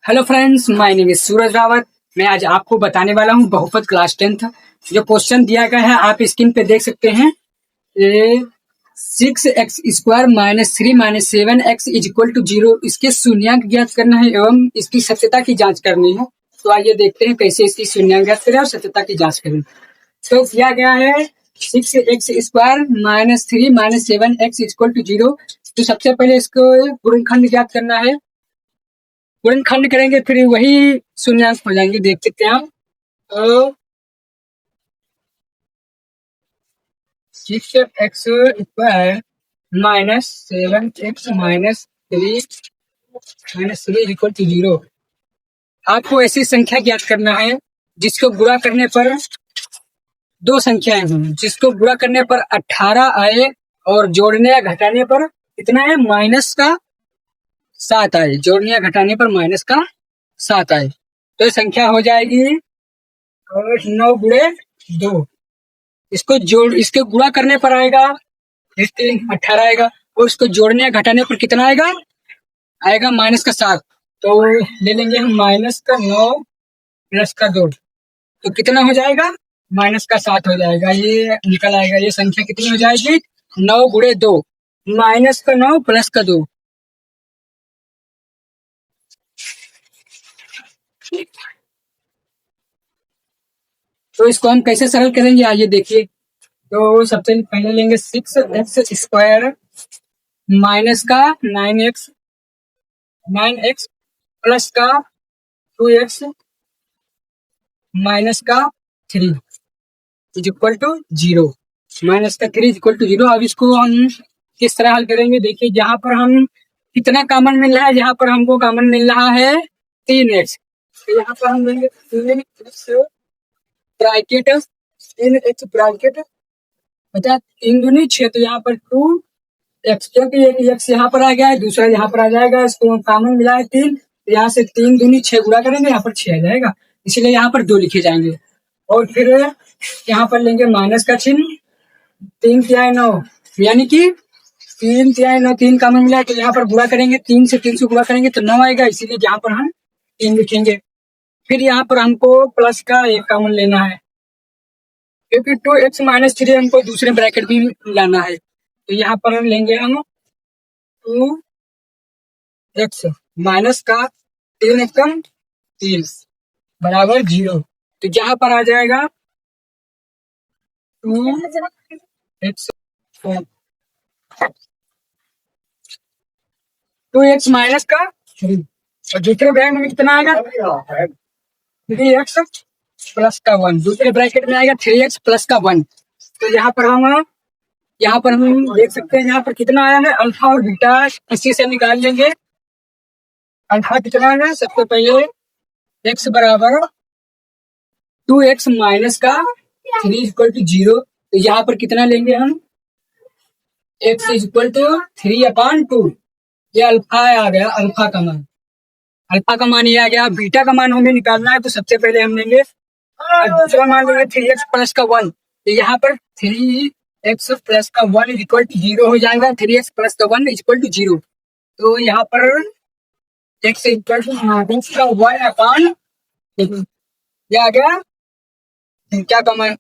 Hello friends, my name is Suraj Rawat. मैं आज आपको बताने वाला हूँ बहुपद क्लास 10th। जो क्वेश्चन दिया गया है आप स्क्रीन पे देख सकते हैं। ये 6x² minus 3 minus 7x is equal to 0। इसके शून्यांक ज्ञात करना है एवं इसकी सत्यता की जांच करनी है। तो आइए देखते हैं कैसे इसकी शून्यांक ज्ञात करें और सत्यता की जांच करें। तो दिया गया है 6x² minus 3 minus 7x is equal to 0। तो सबसे पहले इसको गुणनखंड ज्ञात करना है। गुणनखंड करेंगे फिर वही शून्यांक हो जाएंगे, देख सकते हैं आप। तो 6x² minus 7x minus 3 equal to 0। आपको ऐसी संख्या ज्ञात करना है जिसको गुणा करने पर दो संख्याएं हों, जिसको गुणा करने पर 18 आए और जोड़ने या घटाने पर कितना है, माइनस का 7 आए। जोड़ने या घटाने पर माइनस का 7 आए तो ये संख्या हो जाएगी 9 गुणे 2। इसके गुणा करने पर आएगा 18 आएगा और इसको जोड़ने या घटाने पर कितना आएगा माइनस का 7। तो ले लेंगे हम माइनस का 9 प्लस का 2। तो कितना हो जाएगा, माइनस का 7 हो जाएगा। ये निकल आएगा। ये संख्या कितनी हो जाएगी, 9 गुणे 2 माइनस का 9 प्लस का 2। तो इसको हम कैसे सरल करेंगे आइए देखिए। तो सबसे पहले लेंगे 6x² माइनस का 9x प्लस का 2x माइनस का 3 इज इक्वल टू 0। माइनस का 3 इज इक्वल टू 0। अब इसको हम किस तरह हल करेंगे, देखिए जहां पर हम कितना कॉमन मिल रहा है, जहां पर हमको कॉमन मिल रहा है 3x। तो यहाँ पर हम लेंगे 3x ब्रैकेट 3x ब्रैकेट बचा 3 दूनी 6। तो यहाँ पर 2x, क्योंकि एक x यहाँ पर आ गया है, दूसरा यहाँ पर आ जाएगा। इसको कॉमन मिला है 3, तो यहाँ से 3 दूनी 6 गुणा करेंगे, यहाँ पर 6 आ जाएगा, इसलिए यहाँ पर 2 लिखे जाएंगे। और फिर यहाँ पर लेंगे माइनस का चिन्ह, 3 तिहाई 9, यानी कि 3 तिहाई 9, 3 कॉमन मिला है तो यहाँ पर गुणा करेंगे, 3 से 3 से गुणा करेंगे तो 9 आएगा, इसीलिए यहाँ पर हम 3 लिखेंगे। फिर यहाँ पर हमको प्लस का 1 कॉमन लेना है, क्योंकि 2x माइनस 3 हमको दूसरे ब्रैकेट भी लाना है। तो यहाँ पर हम लेंगे हम 2x माइनस का 3 एकम 3 बराबर 0। तो यहाँ पर आ जाएगा 2x माइनस का 3 और दूसरे ब्रैकेट में कितना आएगा 3x प्लस का 1। दूसरे ब्रैकेट में आएगा 3x प्लस का 1। तो यहाँ पर हम देख सकते हैं यहाँ पर कितना आया है, अल्फा और बीटा इसी से निकाल लेंगे। अल्फा कितना है, सबसे पहले x बराबर 2x माइनस का 3 इक्वल टू 0। तो यहाँ पर कितना लेंगे हम, x इज इक्वल टू 3/2। ये अल्फा आ गया, अल्फा का मान। अल्फा का मान ये आ गया। बीटा का मान हमें निकालना है, तो सबसे पहले हम लेंगे दूसरा मान लेंगे 3x प्लस का 1। तो यहाँ पर 3x प्लस का 1 इज इक्वल टू 0 हो जाएगा। 3x प्लस का 1 इज इक्वल टू 0। तो यहाँ पर x इक्वल टू 1/, ये आ गया क्या का मान।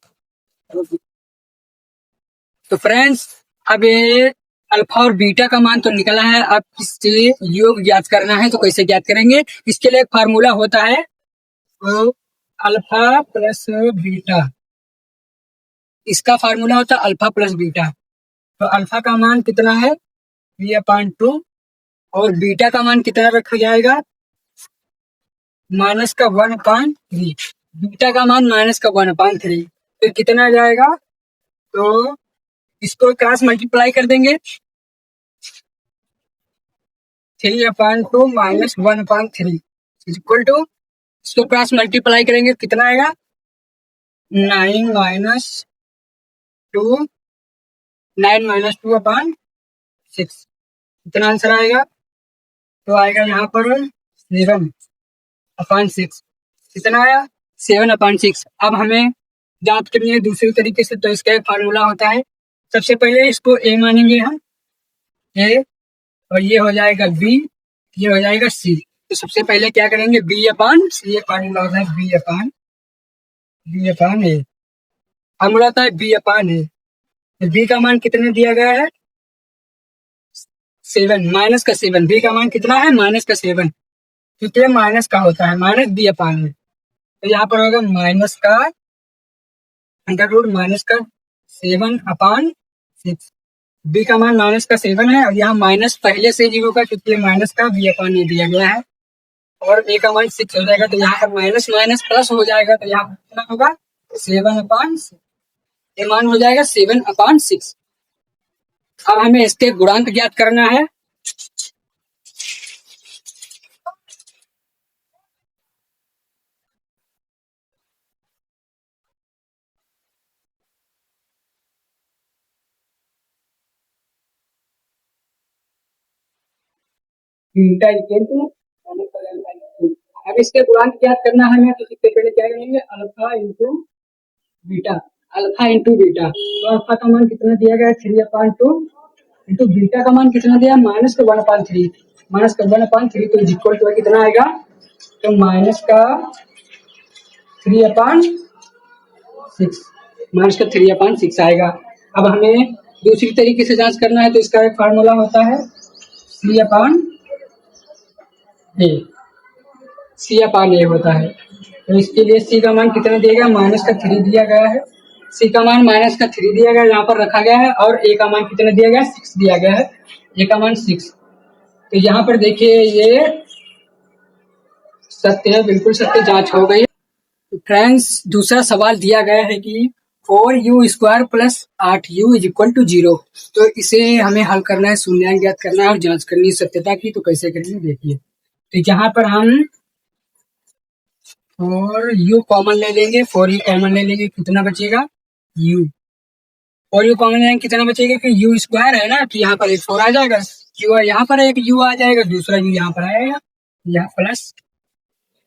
तो फ्रेंड्स, अब ये अल्फा और बीटा का मान तो निकला है, अब इससे योग ज्ञात करना है। तो कैसे ज्ञात करेंगे, इसके लिए एक फार्मूला होता है, तो अल्फा प्लस बीटा, इसका फार्मूला होता है अल्फा प्लस बीटा। तो अल्फा का मान कितना है 3/2 और बीटा का मान कितना रखा जाएगा, माइनस का 1/3। बीटा का मान माइनस का 1/3। फिर कितना आ जाएगा, तो इसको क्रॉस मल्टीप्लाई कर देंगे, 3/2 माइनस 1/3 इक्वल टू, इसको क्रॉस मल्टीप्लाई करेंगे कितना आएगा 9 माइनस 2 6। कितना आंसर आएगा, तो आएगा यहाँ पर 7/6। कितना आया 7/6। अब हमें ज्ञात करनी है दूसरे तरीके से, तो इसका एक फार्मूला होता है। सबसे पहले इसको a मानेंगे हम, a, और ये हो जाएगा b, ये हो जाएगा c। तो सबसे पहले क्या करेंगे, बी अपान सी, एक फार्मूला होता है बी अपान ए, फार्मूला होता है बी अपान ए। बी का मान कितने दिया गया है, 7, माइनस का 7। बी का मान कितना है, माइनस का 7, क्योंकि माइनस का होता है, माइनस बी अपान ए। तो यहाँ पर होगा माइनस का अंडर रूट माइनस का 7/6। बी का मान माइनस का 7 है, और यहाँ माइनस पहले से ही होगा क्योंकि माइनस का बी अपान ए दिया गया है, और ए का मान 6 हो जाएगा, तो यहाँ पर माइनस माइनस प्लस हो जाएगा, तो यहाँ कितना होगा 7/6। ये मान हो जाएगा 7/6। अब हमें इसके गुणांक ज्ञात करना है। बीटा इक्वल टू, अब इसके गुणांक ज्ञात करना है हमें, तो सबसे पहले क्या करेंगे, alpha into beta, alpha into beta. तो अल्फा का मान कितना दिया गया है, 3/2, इंटू बीटा का मान कितना दिया, माइनस का 1/3, माइनस का 1/3, तो इक्वल टू कितना आएगा, तो माइनस का 3/6, माइनस का 3/6 आएगा। अब हमें दूसरी तरीके से जांच करना है, तो इसका एक फार्मूला होता है सी अपान ए होता है। तो इसके लिए सी का मान कितना दिया गया, माइनस का 3 दिया गया है, सी का मान माइनस का 3 दिया गया, यहाँ पर रखा गया है, और ए का मान कितना दिया गया, 6 दिया गया है, ए का मान 6। तो यहाँ पर देखिए ये सत्य है, बिल्कुल सत्य जांच हो गई। फ्रेंड्स, दूसरा सवाल दिया गया है कि 4u² plus 8u is equal to 0। तो इसे हमें हल करना है, शून्यांक ज्ञात करना है और जांच करनी है सत्यता की। तो कैसे करेंगे देखिए, तो यहाँ पर हम 4u कॉमन ले लेंगे, 4u कॉमन ले लेंगे, कितना बचेगा u, 4u कॉमन लेंगे कितना बचेगा, कि u² है ना, तो यहाँ पर एक 4 आ जाएगा, q यहाँ पर एक u आ जाएगा, दूसरा u यहाँ पर आएगा, यहाँ प्लस,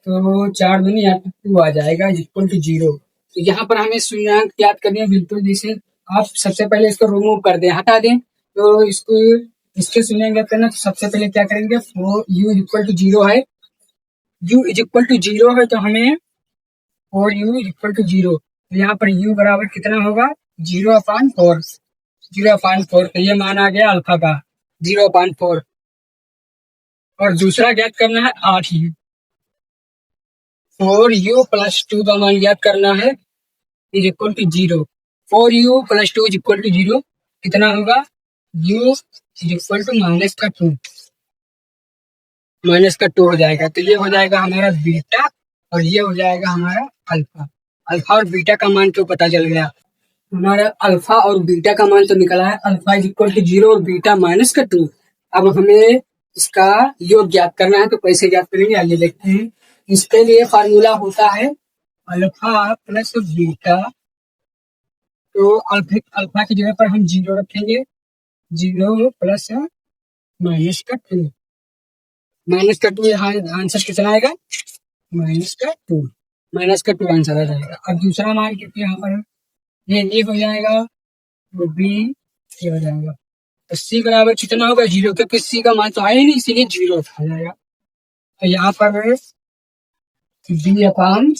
तो 4 दूनी यहाँ 2 आ जाएगा इक्वल टू 0। तो यहाँ पर हमें शून्यांक ज्ञात करनी है, बिल्कुल जैसे आप सबसे पहले इसको रिमूव कर दें, हटा दें, तो इसके शून्यांक ज्ञात करना। तो सबसे पहले क्या करेंगे, 4u इक्वल टू 0 है, u इज इक्वल टू 0 है, तो हमें 4u इक्वल टू 0, तो यहाँ पर u बराबर कितना होगा, 0/4, 0/4। तो ये मान आ गया अल्फा का 0/4। और दूसरा ज्ञात करना है 8u, 4u प्लस 2 का मान ज्ञात करना है, is equal to 0, 4u plus 2 is equal to 0, कितना होगा, u is equal to minus का 2 हो जाएगा। तो ये हो जाएगा हमारा बीटा, और ये हो जाएगा हमारा अल्फा। अल्फा और बीटा का मान तो पता चल गया, हमारा अल्फा और बीटा का मान तो निकला है, अल्फा इज इक्वल टू 0 और बीटा -2। अब हमें इसका योग ज्ञात करना है, तो कैसे ज्ञात करेंगे आइए देखते हैं। इसके लिए फार्मूला होता है अल्फा प्लस बीटा, तो अल्फा की जगह पर हम 0 रखेंगे, 0 प्लस -2, -2, यहाँ आंसर कितना आएगा, -2, -2 आंसर आ जाएगा। अब दूसरा मान क्योंकि यहाँ पर ये हो जाएगा, वो बी ये हो जाएगा, तो सी बराबर कितना होगा, 0, क्योंकि सी का मान तो आया ही नहीं, इसीलिए 0 आ जाएगा। तो यहाँ पर बी अपान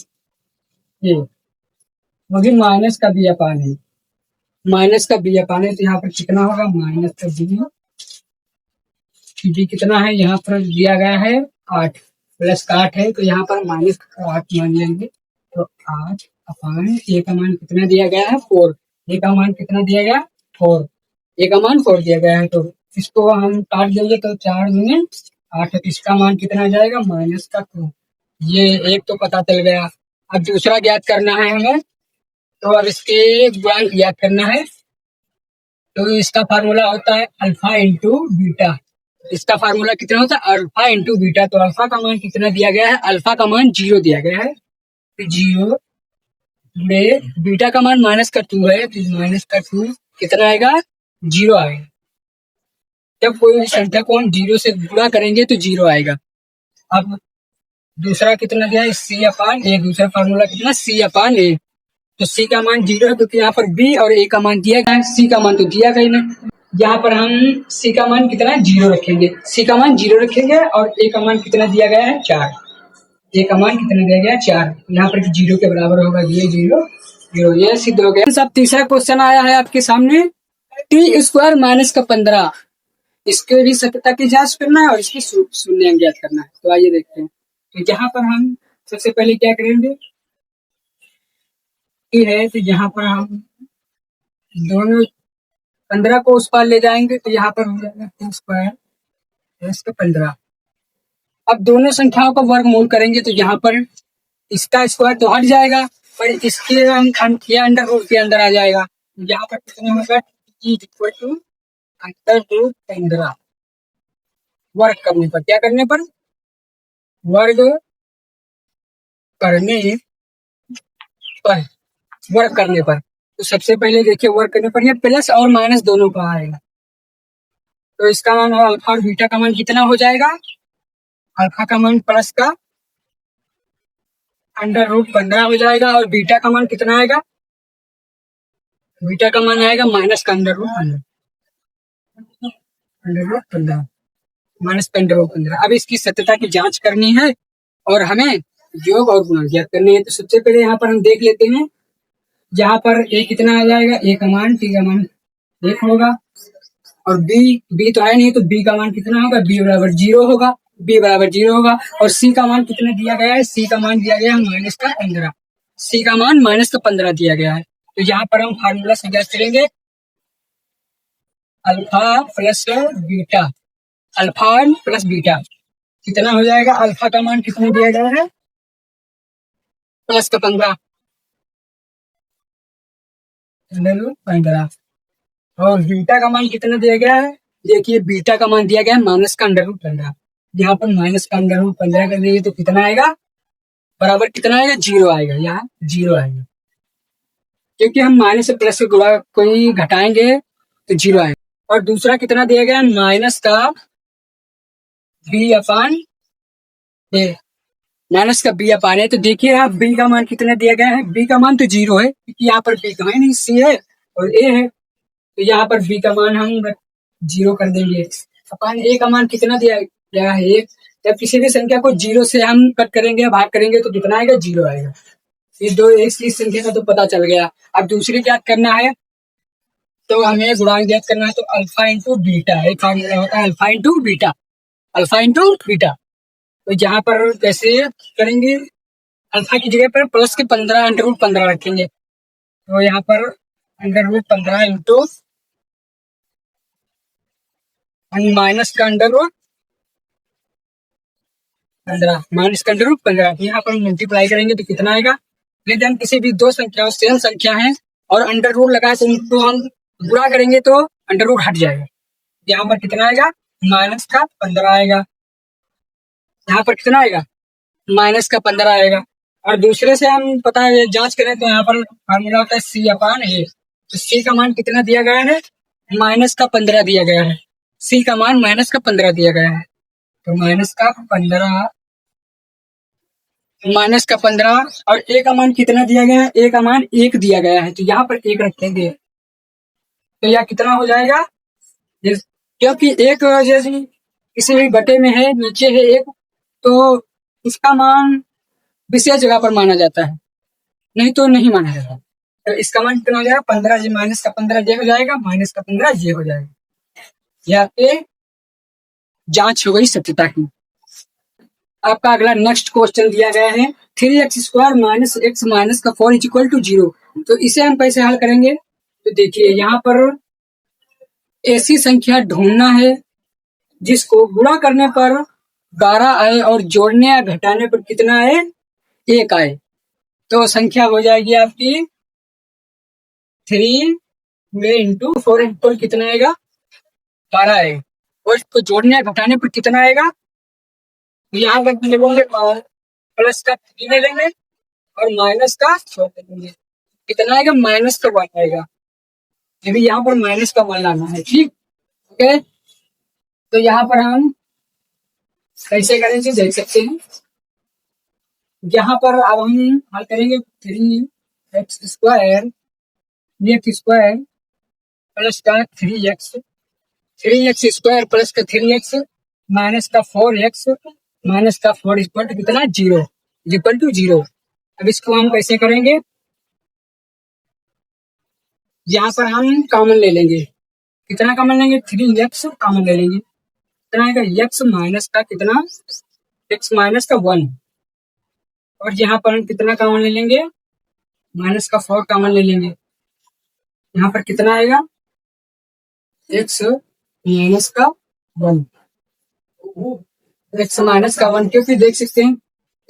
ए, वो भी माइनस का बी अपान है, माइनस का बी अपान है, तो यहाँ पर कितना होगा, माइनस का बी कितना है, यहाँ पर दिया गया है 8, प्लस का 8 है, तो यहाँ पर माइनस का 8 मान लेंगे, तो 8 अपान ए का मान कितना दिया गया है, 4, ए का मान कितना दिया गया, 4, ए का मान 4 दिया गया है। तो इसको हम काट देंगे, तो 4 दूनी 8, इसका मान कितना आ जाएगा, -2। ये एक तो पता चल गया। अब दूसरा ज्ञात करना है हमें, तो अब इसके गुणांक ज्ञात करना है। तो इसका फार्मूला होता है अल्फा इंटू बीटा, इसका फार्मूला कितना होता है, अल्फा इंटू बीटा। तो अल्फा का मान कितना दिया गया है, अल्फा का मान 0 दिया गया है, तो 0 में बीटा का मान -2 है, तो -2 कितना आएगा, 0 आएगा। जब कोई संख्या को हम 0 से गुणा करेंगे तो 0 आएगा। अब दूसरा कितना दिया है, सी अपान ए, दूसरा फार्मूला कितना, सी अपान ए। तो सी का मान 0 है, क्योंकि यहाँ पर बी और ए का मान दिया गया है, सी का मान तो दिया गया ही नहीं, यहाँ पर हम c का मान कितना है, 0 रखेंगे। c का मान 0 रखेंगे और a का मान कितना दिया गया है, 4। a का मान कितना दिया गया है, 4। यहाँ पर 0 के बराबर होगा, ये 0 0, ये सिद्ध हो गया। सब तीसरा क्वेश्चन आया है आपके सामने, टी स्क्वायर माइनस का 15, इसके भी सत्यता की जांच करना है और इसकी शून्य ज्ञात करना है। तो आइए देखते हैं। तो यहाँ पर हम सबसे पहले क्या करेंगे, टी है तो यहाँ पर हम दोनों 15 को उस पार ले जाएंगे, तो यहाँ पर हो जाएगा टी स्क्वायर इसका 15। अब दोनों संख्याओं का वर्गमूल करेंगे तो यहाँ पर इसका स्क्वायर तो हट जाएगा, पर इसके ये अंडर रूट के अंदर आ जाएगा। यहाँ पर कितना होगा, T equal to under root 15। वर्ग करने पर, क्या करने पर, वर्ग करने पर, वर्ग करने पर। तो सबसे पहले देखिए वर्ग करने पर ये प्लस और माइनस दोनों का आएगा, तो इसका मान और अल्फा और बीटा का मान कितना हो जाएगा, अल्फा का मान प्लस का अंडर रूट 15 हो जाएगा और बीटा का मान कितना आएगा, बीटा का मान आएगा माइनस का अंडर रूट 15, माइनस का अंडर रूट 15। अब इसकी सत्यता की जांच करनी है और हमें योग और गुणा ज्ञात करनी है। तो सबसे पहले यहाँ पर हम देख लेते हैं, यहाँ पर ए कितना आ जाएगा, ए का मान, टी का मान 1 होगा और बी तो है नहीं, तो बी का मान कितना होगा, बी बराबर 0 होगा, बी बराबर 0 होगा। और सी का मान कितना दिया गया है, सी का मान दिया गया है माइनस का 15, सी का मान माइनस का 15 दिया गया है। तो यहाँ पर हम फार्मूला से ज्ञात करेंगे, alpha plus beta, alpha plus beta कितना हो जाएगा, अल्फा का मान कितना दिया गया है, प्लस का 15 और बीटा का मान कितना दिया गया है, देखिए बीटा का मान दिया गया है माइनस का अंडर रूट 15। यहाँ पर माइनस का अंडर रूट 15 कर देंगे तो कितना आएगा, बराबर कितना आएगा, 0 आएगा, यहाँ 0 आएगा, क्योंकि हम माइनस से प्लस के कोई घटाएंगे तो 0 आएगा। और दूसरा कितना दिया गया है, माइनस का बी अपान ए, माइनस का बी अपान ए। तो देखिए आप बी का मान कितना दिया गया है, बी का मान तो 0 है, क्योंकि यहाँ पर बी का है नहीं, सी है और ए है, तो यहाँ पर बी का मान हम 0 कर देंगे। अपान ए का मान कितना दिया गया है, 1। जब किसी भी संख्या को 0 से हम कट करेंगे, भाग करेंगे तो कितना आएगा, 0 आएगा। ये दो इस संख्या का तो पता चल गया। अब दूसरी ज्ञात करना है, तो हमें गुणांक ज्ञात करना है, तो अल्फा इंटू बीटा, एक फार्मूला होता है alpha into beta, alpha into beta. तो यहाँ पर कैसे करेंगे, अल्फा की जगह पर प्लस के 15 अंडर रूट 15 रखेंगे, तो यहाँ पर अंडर रूट 15 इंटू माइनस का अंडर रूट 15, माइनस का अंडर रूट 15, यहाँ पर मल्टीप्लाई करेंगे तो कितना आएगा। यदि हम किसी भी दो संख्या सेम संख्या है और अंडर रूट लगाए तो उनको हम गुणा करेंगे तो अंडर रूट हट जाएगा। यहाँ पर कितना आएगा, माइनस का 15 आएगा, यहाँ पर कितना आएगा, माइनस का 15 आएगा। और दूसरे से हम पता है जांच करें तो यहाँ पर फार्मूला होता है सी अपान ए, तो सी का मान कितना दिया गया है, माइनस का 15 दिया गया है, सी का मान माइनस का 15 दिया गया है, तो माइनस का 15, माइनस का 15 और ए का मान कितना दिया गया है, ए का मान 1 दिया गया है, तो यहाँ पर 1 रखेंगे तो यह कितना हो जाएगा, क्योंकि एक जैसे किसी भी बटे में है, नीचे है 1, तो इसका मान विशेष जगह पर माना जाता है, नहीं तो नहीं माना जाता। तो इसका मान कितना हो जाएगा, 15 माइनस का 15 ये हो जाएगा, माइनस का 15 ये हो जाएगा। यहाँ पे जांच हो गई सत्यता की। आपका अगला नेक्स्ट क्वेश्चन दिया गया है 3x square minus x minus का 4 इज इक्वल टू 0। तो इसे हम कैसे हल करेंगे, तो देखिए यहाँ पर ऐसी संख्या ढूंढना है जिसको गुणा करने पर 12 आए और जोड़ने या घटाने पर कितना आए, 1 आए। तो संख्या हो जाएगी आपकी 3 इंटू 4 इंटू कितना आएगा, 12 आएगा, और इसको जोड़ने या घटाने पर कितना आएगा, यहाँ पर लेंगे प्लस का 3 ले लेंगे और माइनस का 4 ले लेंगे, कितना आएगा, माइनस का 1 आएगा। ये भी यहाँ पर माइनस का 1 लाना है, ठीक, ओके। तो यहाँ पर हम कैसे करेंगे देख सकते हैं, यहाँ पर अब हम हल करेंगे 3x स्क्वायर प्लस का 3x 3x² प्लस का 3x माइनस का 4x माइनस का 4 इक्वल टू कितना 0 इक्वल टू 0। अब इसको हम कैसे करेंगे, यहाँ पर हम कॉमन ले लेंगे। कितना कॉमन लेंगे, 3x कॉमन ले लेंगे। कितना आएगा, x माइनस का कितना, x माइनस का 1। और यहाँ पर हम कितना कॉमन ले लेंगे, माइनस का 4 कॉमन ले लेंगे। यहाँ पर कितना आएगा, x माइनस का 1, x माइनस का 1। क्योंकि देख सकते हैं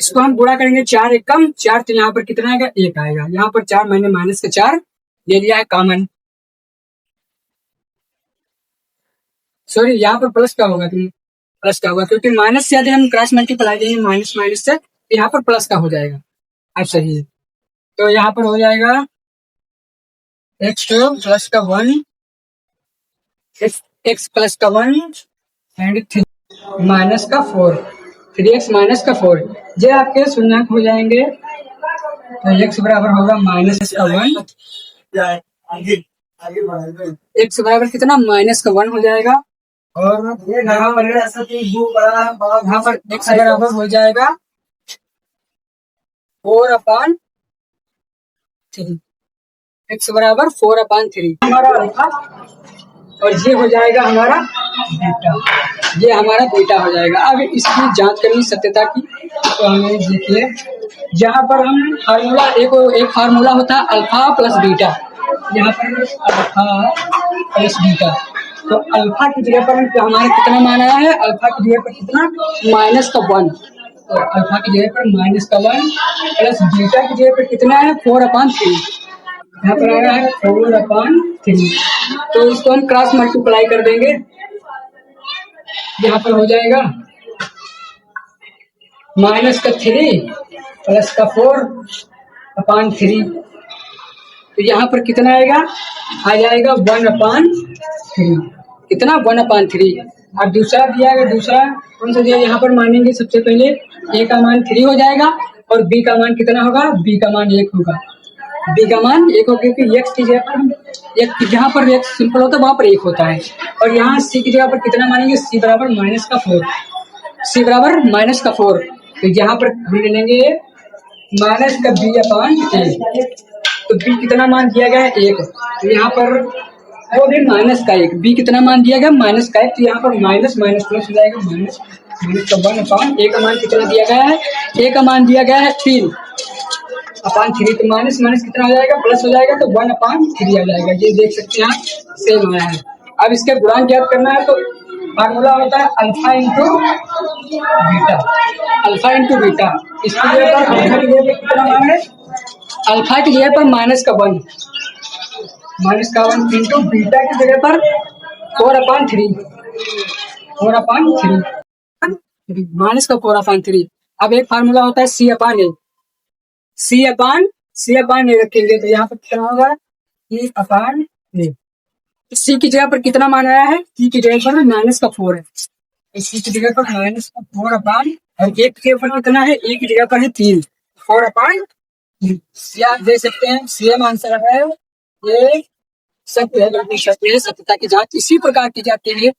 इसको हम गुणा करेंगे, 4 एक कम 4, तो यहाँ पर कितना आएगा, 1 आएगा। यहाँ पर 4 मैंने माइनस का 4 ले लिया है कॉमन। सॉरी, यहाँ पर प्लस का होगा, प्लस का होगा क्योंकि माइनस से यदि हम क्रॉस मल्टीप्लाई देंगे माइनस माइनस से, तो यहाँ पर प्लस का हो जाएगा। अब सही है, तो यहाँ पर हो जाएगा x प्लस का 1, x प्लस का 1 एंड 3 माइनस का 4, 3x माइनस का 4। ये आपके शून्यक हो जाएंगे, तो x बराबर होगा माइनस का 1, x बराबर कितना, माइनस का 1 हो जाएगा। और यहाँ पर x बराबर हो जाएगा 4/3, x बराबर 4/3 हमारा अल्फा, और ये हो जाएगा हमारा बीटा, ये हमारा बीटा हो जाएगा। अब इसकी जांच करनी सत्यता की, तो हमें देखिए यहाँ पर हम फार्मूला एक फार्मूला होता है अल्फा प्लस बीटा। यहाँ पर अल्फा प्लस बीटा, तो अल्फा की जगह पर हमारा कितना मान आया है, अल्फा की जगह पर कितना, माइनस का 1। तो अल्फा की जगह पर माइनस का 1 प्लस बीटा की जगह पर कितना है, 4/3। यहाँ पर आ रहा है 4/3। तो इसको हम क्रॉस मल्टीप्लाई कर देंगे, यहाँ पर हो जाएगा माइनस का 3 प्लस का 4/3। तो यहाँ पर कितना आएगा, आ जाएगा 1/3। कितना, 1/3। और दूसरा दिया है, दूसरा कौन सा दिया, यहाँ पर मानेंगे सबसे पहले a का मान 3 हो जाएगा, और b का मान कितना होगा, b का मान 1 होगा। b का मान 1 होगा क्योंकि x की जगह पर एक, जहाँ पर x सिंपल होता है वहां पर 1 होता है। और यहाँ c की जगह पर कितना मानेंगे, c बराबर माइनस का 4, c बराबर माइनस का 4। तो यहाँ पर हम ले लेंगे माइनस का b/a, तो b कितना मान दिया गया है, 1। तो यहाँ पर वो भी माइनस का 1, b कितना मान दिया गया, माइनस का 1। तो यहाँ पर माइनस माइनस प्लस हो जाएगा, माइनस का 1/a का मान कितना दिया गया है, a का मान दिया गया है 3/3। तो माइनस माइनस कितना हो जाएगा, प्लस हो जाएगा, तो 1/3 आ जाएगा। ये देख सकते हैं आप, सेम आया है। अब इसके गुणांक ज्ञात करना है, तो फार्मूला होता है alpha into beta, alpha into beta. इसकी जगह पर अल्फा की जगह पर कितना मान है, अल्फा की जगह पर माइनस का 1 इंटू बीटा की जगह पर 4/3 माइनस का 4/3। अब एक फार्मूला होता है C/A रखेंगे, तो यहाँ पर कितना होगा, C/A। सी की जगह पर कितना मान आया है, सी की जगह पर माइनस का 4 है, सी की जगह पर माइनस का 4/, और एक की जगह पर कितना है, एक की जगह पर है 3, 4/3। आप देख सकते हैं सेम आंसर है, ये सत्य है, सत्यता की जांच इसी प्रकार की जाती है।